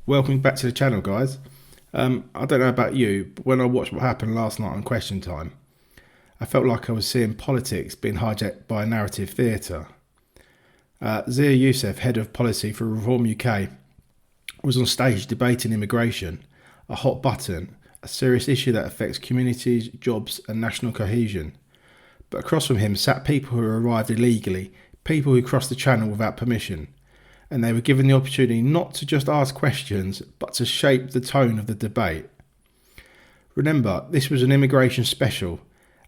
Welcome back to the channel, guys. I don't know about you, but when I watched what happened last night on Question Time, I felt like I was seeing politics being hijacked by a narrative theatre. Yusuf, head of policy for Reform UK, was on stage debating immigration, a hot button, a serious issue that affects communities, jobs and national cohesion. But across from him sat people who arrived illegally, people who crossed the channel without permission, and they were given the opportunity not to just ask questions, but to shape the tone of the debate. Remember, this was an immigration special,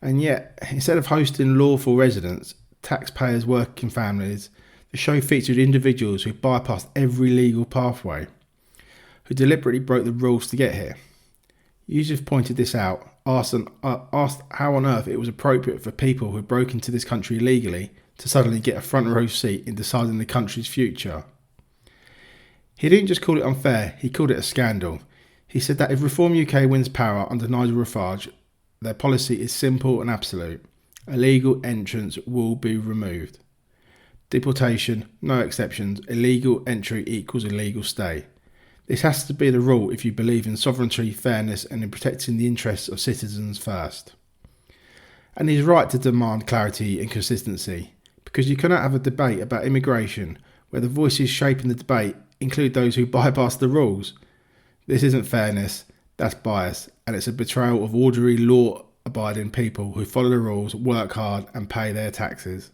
and yet, instead of hosting lawful residents, taxpayers, working families, the show featured individuals who bypassed every legal pathway, who deliberately broke the rules to get here. Yusuf pointed this out, asked how on earth it was appropriate for people who broke into this country illegally to suddenly get a front row seat in deciding the country's future. He didn't just call it unfair, he called it a scandal. He said that if Reform UK wins power under Nigel Farage, their policy is simple and absolute. Illegal entrance will be removed. Deportation, no exceptions. Illegal entry equals illegal stay. This has to be the rule if you believe in sovereignty, fairness and in protecting the interests of citizens first. And he's right to demand clarity and consistency, because you cannot have a debate about immigration where the voices shaping the debate include those who bypass the rules. This isn't fairness, that's bias, and it's a betrayal of orderly, law-abiding people who follow the rules, work hard and pay their taxes.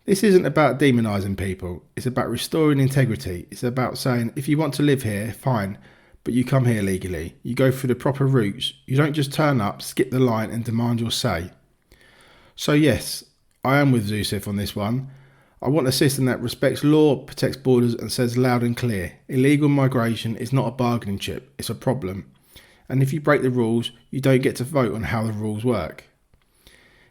This isn't about demonising people, it's about restoring integrity. It's about saying, if you want to live here, fine, but you come here legally. You go through the proper routes. You don't just turn up, skip the line and demand your say. So yes, I am with Yusuf on this one. I want a system that respects law, protects borders and says loud and clear, illegal migration is not a bargaining chip, it's a problem. And if you break the rules, you don't get to vote on how the rules work.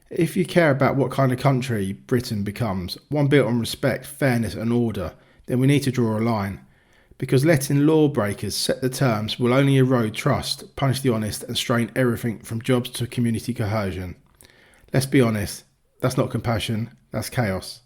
If you care about what kind of country Britain becomes, one built on respect, fairness and order, then we need to draw a line. Because letting lawbreakers set the terms will only erode trust, punish the honest and strain everything from jobs to community cohesion. Let's be honest, that's not compassion, that's chaos.